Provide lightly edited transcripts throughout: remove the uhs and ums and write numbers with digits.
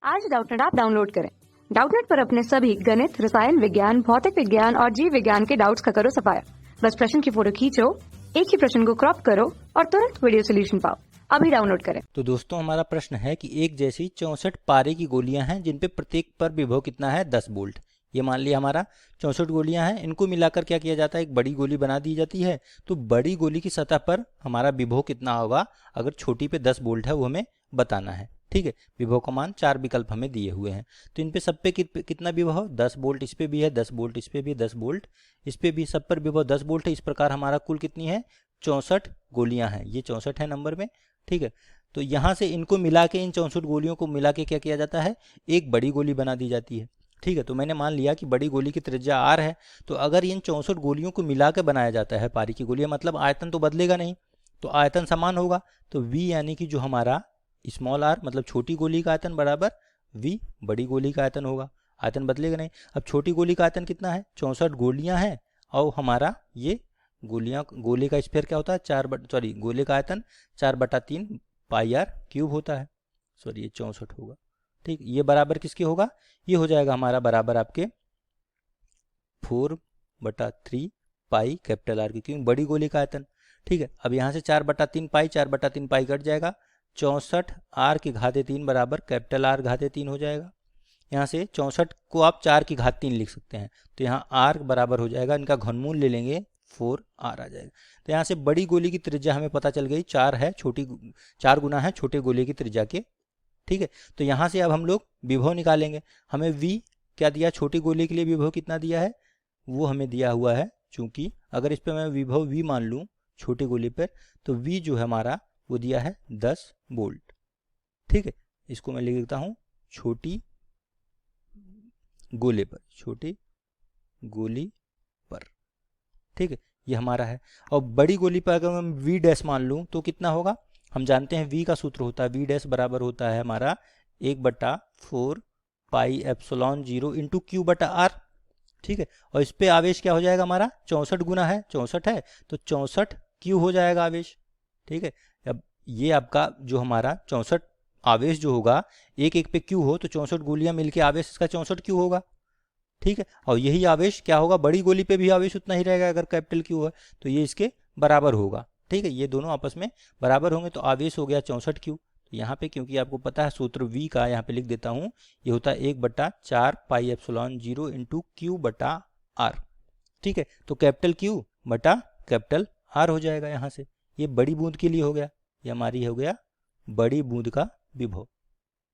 आज Doubtnut app download करें। Doubtnut पर अपने सभी गणित, रसायन विज्ञान, भौतिक विज्ञान और जीव विज्ञान के डाउट्स का करो सफाया। बस प्रश्न की फोटो खींचो, एक ही प्रश्न को क्रॉप करो और तुरंत वीडियो सोल्यूशन पाओ। अभी डाउनलोड करें। तो दोस्तों हमारा प्रश्न है कि एक जैसी 64 पारे की गोलियां हैं जिन पे प्रत्येक पर विभव कितना है 10 वोल्ट। ये मान लिया हमारा 64 गोलियां हैं, इनको मिलाकर क्या किया जाता है, एक बड़ी गोली बना दी जाती है। तो बड़ी गोली की सतह पर हमारा विभव कितना होगा, अगर छोटी पे 10 वोल्ट है वो हमें बताना है। ठीक है, विभव का मान 4 विकल्प हमें दिए हुए हैं। तो इन पे सब पे कितना विभव, 10 वोल्ट इस पे भी है, 10 वोल्ट इस पे भी, 10 वोल्ट इस पे भी, सब पर विभव 10 वोल्ट है। इस प्रकार हमारा कुल कितनी है 64 गोलियां हैं, ये 64 है नंबर में। ठीक है, तो यहाँ से इनको मिला के, इन 64 गोलियों को मिला के क्या किया जाता है, एक बड़ी गोली बना दी जाती है। ठीक है, तो मैंने मान लिया कि बड़ी गोली की त्रिज्या r है। तो अगर इन 64 गोलियों को मिला के बनाया जाता है पारी की गोलियां, मतलब आयतन तो बदलेगा नहीं, तो आयतन समान होगा। तो v यानी कि जो हमारा स्मॉल r मतलब छोटी गोली का आयतन बराबर v बड़ी गोली का आयतन होगा, आयतन बदलेगा नहीं। अब छोटी गोली का आयतन कितना है, 64 गोलियां हैं और हमारा ये गोलियां, गोले का स्फीयर क्या होता है, गोले का आयतन 4/3 पाई r क्यूब होता है। सॉरी, ये 64 होगा। ठीक, ये बराबर किसके होगा, ये हो जाएगा हमारा बराबर आपके 4/3 पाई कैपिटल आर की क्यूब, बड़ी गोली का आयतन। ठीक है, अब यहाँ से 4/3 पाई, 4/3 पाई कट जाएगा, 64 r की घाते 3 बराबर कैपिटल आर घाते 3 हो जाएगा। यहाँ से 64 को आप 4 की घात 3 लिख सकते हैं, तो यहाँ r बराबर हो जाएगा, इनका घनमूल ले लेंगे 4r आ जाएगा। तो यहाँ से बड़ी गोली की त्रिज्या हमें पता चल गई 4 है, 4 गुना है छोटे गोले की त्रिज्या के। ठीक है, तो यहाँ से अब हम लोग विभव निकालेंगे। हमें v क्या दिया, छोटी गोली के लिए विभव कितना दिया है, वो हमें दिया हुआ है। चूंकि अगर इस पर मैं विभव v मान लूँ छोटी गोली पर, तो v जो है हमारा वो दिया है 10 वोल्ट। ठीक है, इसको मैं लिख देता हूँ छोटी गोले पर, छोटी गोली पर। ठीक है, ये हमारा है। और बड़ी गोली पर अगर मैं v डैश मान लूँ तो कितना होगा, हम जानते हैं v का सूत्र होता है, v डैश बराबर होता है हमारा 1/4 पाई एप्सिलॉन 0 इंटू क्यू बटा आर। ठीक है, और इस पे आवेश क्या हो जाएगा हमारा, 64 गुना है, 64 है तो 64 क्यू हो जाएगा आवेश। ठीक है, अब ये आपका जो हमारा 64 आवेश जो होगा, एक एक पे क्यू हो तो 64 गोलियां मिलके आवेश इसका 64 क्यू होगा। ठीक है, और यही आवेश क्या होगा, बड़ी गोली पे भी आवेश उतना ही रहेगा, अगर कैपिटल क्यू है तो ये इसके बराबर होगा। ठीक है, ये दोनों आपस में बराबर होंगे तो आवेश हो गया 64 क्यू। तो यहाँ पे क्योंकि आपको पता है सूत्र v का, यहाँ पे लिख देता हूँ, ये होता है 1/4 पाई एप्सिलॉन 0 इंटू क्यू बटा आर। ठीक है, तो कैपिटल क्यू बटा कैपिटल आर हो जाएगा। यहाँ से ये बड़ी बूंद के लिए हो गया, ये हमारी हो गया बड़ी बूंद का विभव।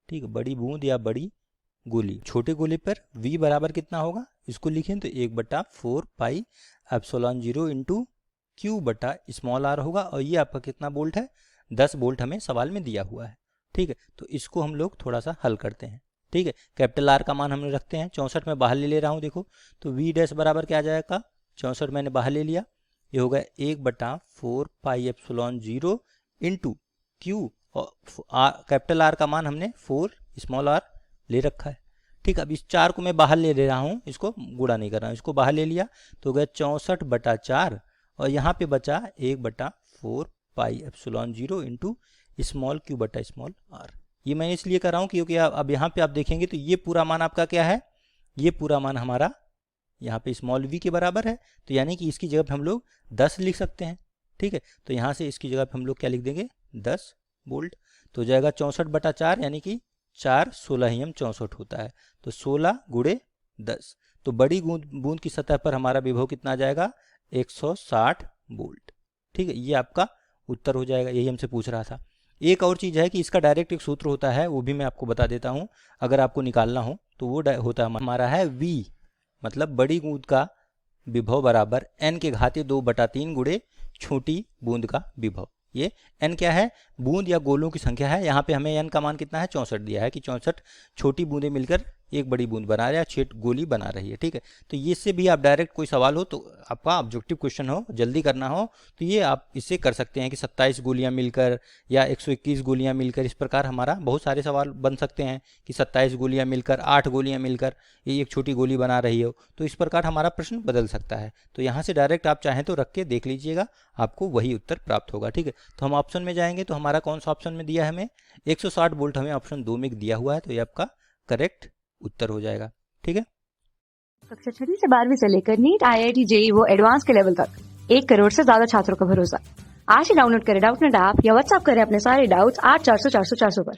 ठीक है, बड़ी बूंद या बड़ी गोली। छोटे गोले पर v बराबर कितना होगा, इसको लिखें तो 1/4 पाई एप्सिलॉन 0 इंटू क्यू बटा स्मॉल आर होगा। और ये आपका कितना वोल्ट है, 10 वोल्ट हमें सवाल में दिया हुआ है। ठीक है, तो इसको हम लोग थोड़ा सा हल करते हैं। ठीक है, कैपिटल आर का मान हमने रखते हैं, 64 में बाहर ले रहा हूँ, देखो तो v डैश बराबर क्या आ जाएगा, 64 मैंने बाहर ले लिया, ये होगा 1/4 पाई एप्सिलॉन 0 इंटू क्यू, और कैपिटल आर का मान हमने 4 स्मॉल आर ले रखा है। ठीक, अब इस 4 को मैं बाहर ले रहा हूँ, इसको गुणा नहीं कर रहा हूँ, इसको बाहर ले लिया तो गया 64/4 और यहाँ पे बचा 1/4 pi epsilon 0 into small Q बटा स्मॉल आर। ये मैं इसलिए कर रहा हूँ क्योंकि अब यहाँ पे आप देखेंगे तो ये पूरा मान आपका क्या है, ये पूरा मान हमारा यहाँ पे स्मॉल v के बराबर है, तो यानी कि इसकी जगह पे हम लोग 10 लिख सकते हैं। ठीक है, तो यहाँ से इसकी जगह पे हम लोग क्या लिख देंगे 10 वोल्ट। तो हो जाएगा 64/4 यानी कि 4 16 64 होता है, तो 16 गुणे 10। तो बड़ी बूंद की सतह पर हमारा विभव कितना आ जाएगा 160 वोल्ट। ठीक है, ये आपका उत्तर हो जाएगा, यही हमसे पूछ रहा था। एक और चीज़ है कि इसका डायरेक्ट एक सूत्र होता है, वो भी मैं आपको बता देता हूँ अगर आपको निकालना हो तो। वो होता है हमारा है v मतलब बड़ी बूंद का विभव बराबर n के घाते 2/3 गुणे छोटी बूंद का विभव। ये n क्या है, बूंद या गोलों की संख्या है। यहाँ पे हमें n का मान कितना है 64 दिया है कि 64 छोटी बूंदें मिलकर एक बड़ी बूंद बना रहा है, 6 गोली बना रही है। ठीक है, तो ये से भी आप डायरेक्ट कोई सवाल हो तो आपका ऑब्जेक्टिव क्वेश्चन हो, जल्दी करना हो, तो ये आप इससे कर सकते हैं कि 27 गोलियां मिलकर या 121 गोलियां मिलकर, इस प्रकार हमारा बहुत सारे सवाल बन सकते हैं कि 27 गोलियां मिलकर, 8 गोलियां मिलकर ये एक छोटी गोली बना रही हो, तो इस प्रकार हमारा प्रश्न बदल सकता है। तो यहाँ से डायरेक्ट आप चाहें तो रख के देख लीजिएगा, आपको वही उत्तर प्राप्त होगा। ठीक है, तो हम ऑप्शन में जाएंगे तो हमारा कौन सा ऑप्शन में दिया है हमें, 160 वोल्ट हमें ऑप्शन 2 में दिया हुआ है, तो ये आपका करेक्ट उत्तर हो जाएगा। ठीक है, कक्षा 6 से 12वीं से लेकर नीट, IIT, JEE वो एडवांस के लेवल तक 1 करोड़ से ज्यादा छात्रों का भरोसा। आज ही डाउनलोड करें डाउटनेट ऐप या व्हाट्सएप करें अपने सारे डाउट्स 8400 400 400 पर।